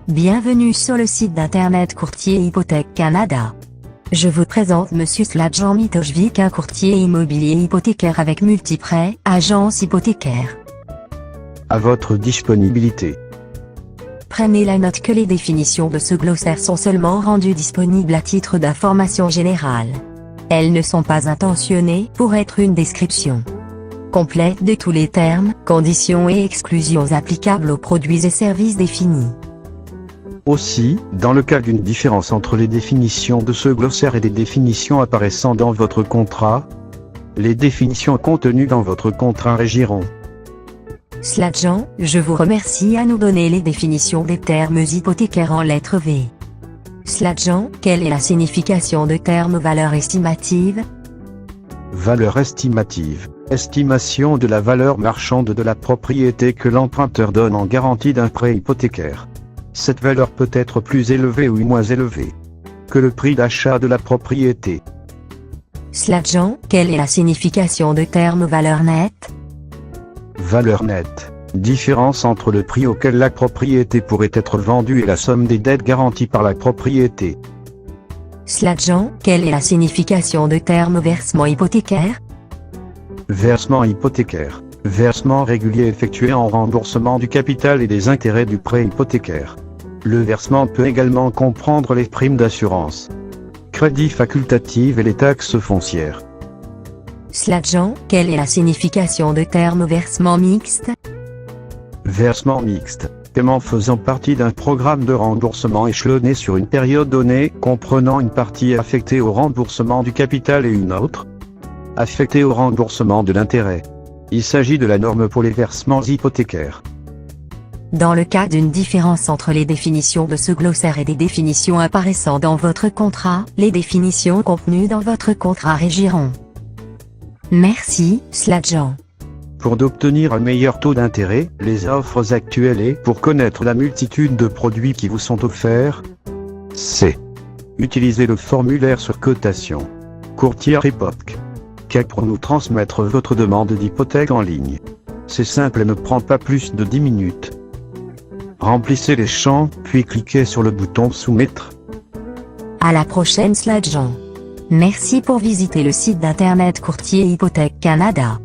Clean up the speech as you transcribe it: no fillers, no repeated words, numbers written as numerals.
Bienvenue sur le site d'internet Courtier Hypothèque Canada. Je vous présente Monsieur Sladjan Mitojevic, un courtier immobilier hypothécaire avec Multiprêt, agence hypothécaire. À votre disponibilité. Prenez la note que les définitions de ce glossaire sont seulement rendues disponibles à titre d'information générale. Elles ne sont pas intentionnées pour être une description complète de tous les termes, conditions et exclusions applicables aux produits et services définis. Aussi, dans le cas d'une différence entre les définitions de ce glossaire et des définitions apparaissant dans votre contrat, les définitions contenues dans votre contrat régiront. Sladjan, je vous remercie à nous donner les définitions des termes hypothécaires en lettres V. Sladjan, quelle est la signification de terme valeur estimative? Valeur estimative. Estimation de la valeur marchande de la propriété que l'emprunteur donne en garantie d'un prêt hypothécaire. Cette valeur peut être plus élevée ou moins élevée que le prix d'achat de la propriété. Sladjan, quelle est la signification de terme valeur nette? Valeur nette. Différence entre le prix auquel la propriété pourrait être vendue et la somme des dettes garanties par la propriété. Sladjan, quelle est la signification de terme versement hypothécaire? Versement hypothécaire. Versement régulier effectué en remboursement du capital et des intérêts du prêt hypothécaire. Le versement peut également comprendre les primes d'assurance, crédits facultatifs et les taxes foncières. Sladjan, quelle est la signification de terme versement mixte? Versement mixte. Paiement faisant partie d'un programme de remboursement échelonné sur une période donnée, comprenant une partie affectée au remboursement du capital et une autre affectée au remboursement de l'intérêt. Il s'agit de la norme pour les versements hypothécaires. Dans le cas d'une différence entre les définitions de ce glossaire et des définitions apparaissant dans votre contrat, les définitions contenues dans votre contrat régiront. Merci, Sladjan. Pour d'obtenir un meilleur taux d'intérêt, les offres actuelles et pour connaître la multitude de produits qui vous sont offerts, c'est utilisez le formulaire sur cotation. Courtier Hypothèque pour nous transmettre votre demande d'hypothèque en ligne. C'est simple et ne prend pas plus de 10 minutes. Remplissez les champs, puis cliquez sur le bouton Soumettre. À la prochaine Sladjan. Merci pour visiter le site d'internet Courtier Hypothèque Canada.